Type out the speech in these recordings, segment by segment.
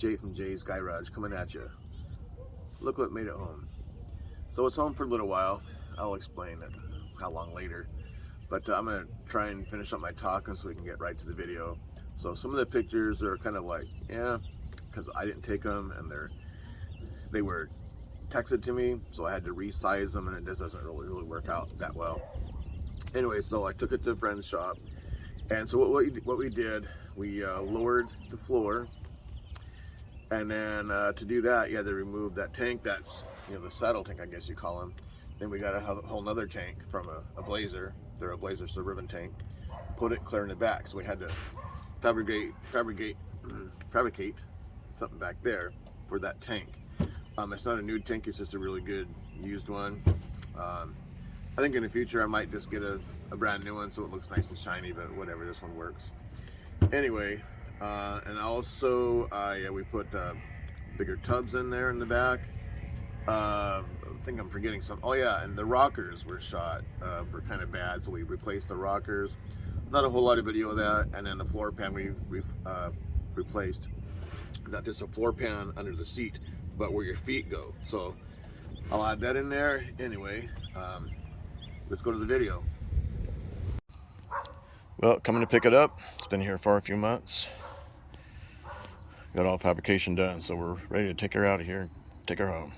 Jay from Jay's Garage coming at you. Look what made it home. So it's home for a little while. I'll explain it how long later. But I'm going to try and finish up my talking so we can get right to the video. So some of the pictures are kind of like, yeah, because I didn't take them and they were texted to me, so I had to resize them, and it just doesn't really work out that well. Anyway, so I took it to a friend's shop, and so what we did, we lowered the floor, and then to do that, you had to remove that tank. That's, you know, the saddle tank, I guess you call them. Then we got a whole nother tank from a Blazer. They're a Blazer Suburban tank. Put it clear in the back, so we had to fabricate something back there for that tank. It's not a new tank, it's just a really good used one. I think in the future I might just get a brand new one so it looks nice and shiny, but whatever, this one works. Anyway, and also we put bigger tubs in there in the back. I think I'm forgetting some. Oh yeah, and the rockers were shot, were kind of bad, so we replaced the rockers. Not a whole lot of video of that. And then the floor pan we replaced. Not just a floor pan under the seat, but where your feet go. So I'll add that in there. Anyway, let's go to the video. Well, coming to pick it up. It's been here for a few months. Got all fabrication done, so we're ready to take her out of here, take her home.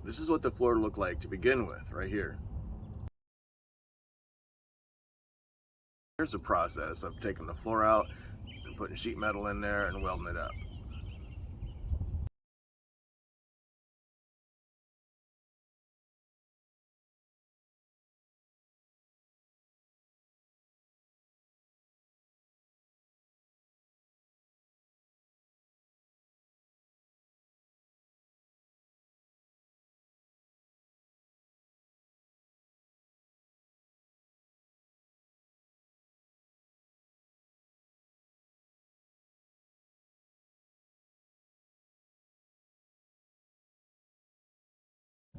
This is what the floor looked like to begin with, right here. Here's the process of taking the floor out and putting sheet metal in there and welding it up.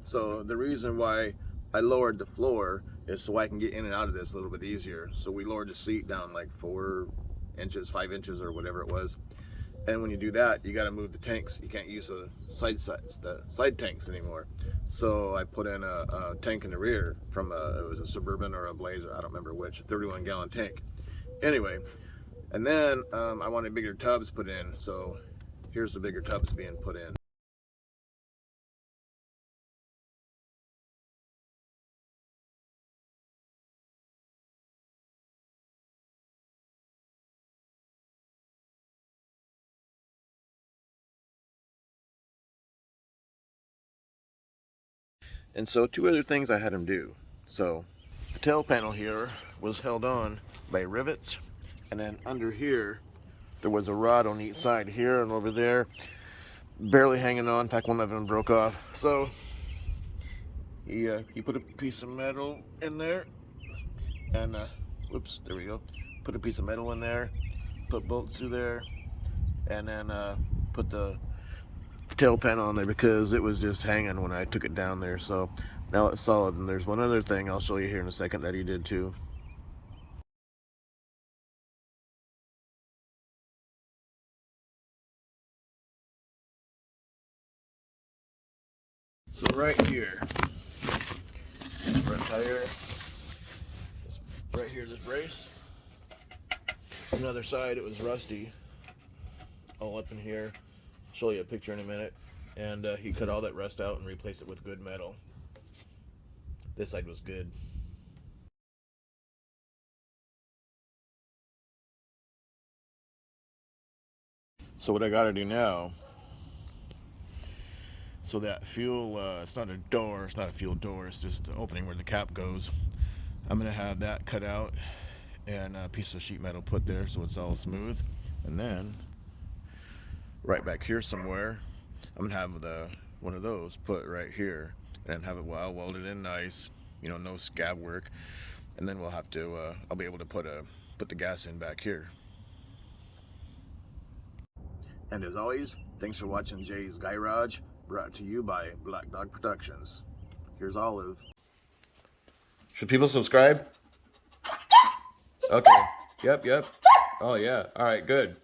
So the reason why I lowered the floor is so I can get in and out of this a little bit easier. So we lowered the seat down like 4 inches, 5 inches, or whatever it was. And when you do that, you got to move the tanks. You can't use the side tanks anymore. So I put in a tank in the rear from it was a Suburban or a Blazer, I don't remember which, a 31-gallon tank. Anyway, and then I wanted bigger tubs put in. So here's the bigger tubs being put in. And so 2 other things I had him do. So the tail panel here was held on by rivets, and then under here there was a rod on each side here and over there, barely hanging on. In fact, one of them broke off. So he put a piece of metal in there, and whoops, there we go. Put a piece of metal in there, put bolts through there, and then put the tail panel on there because it was just hanging when I took it down there. So now it's solid. And there's one other thing I'll show you here in a second that he did too. So right here, this front tire, right here, this brace. On the other side, it was rusty, all up in here. I'll show you a picture in a minute. And he cut all that rust out and replaced it with good metal. This side was good. So what I got to do now, so that fuel, it's not a door, it's not a fuel door, it's just the opening where the cap goes. I'm going to have that cut out and a piece of sheet metal put there so it's all smooth. And then right back here somewhere, I'm going to have the one of those put right here and have it well welded in nice, you know, no scab work. And then we'll have to, I'll be able to put the gas in back here. And as always, thanks for watching Jay's Garage, brought to you by Black Dog Productions. Here's Olive. Should people subscribe? Okay. Yep. Oh yeah. All right, good.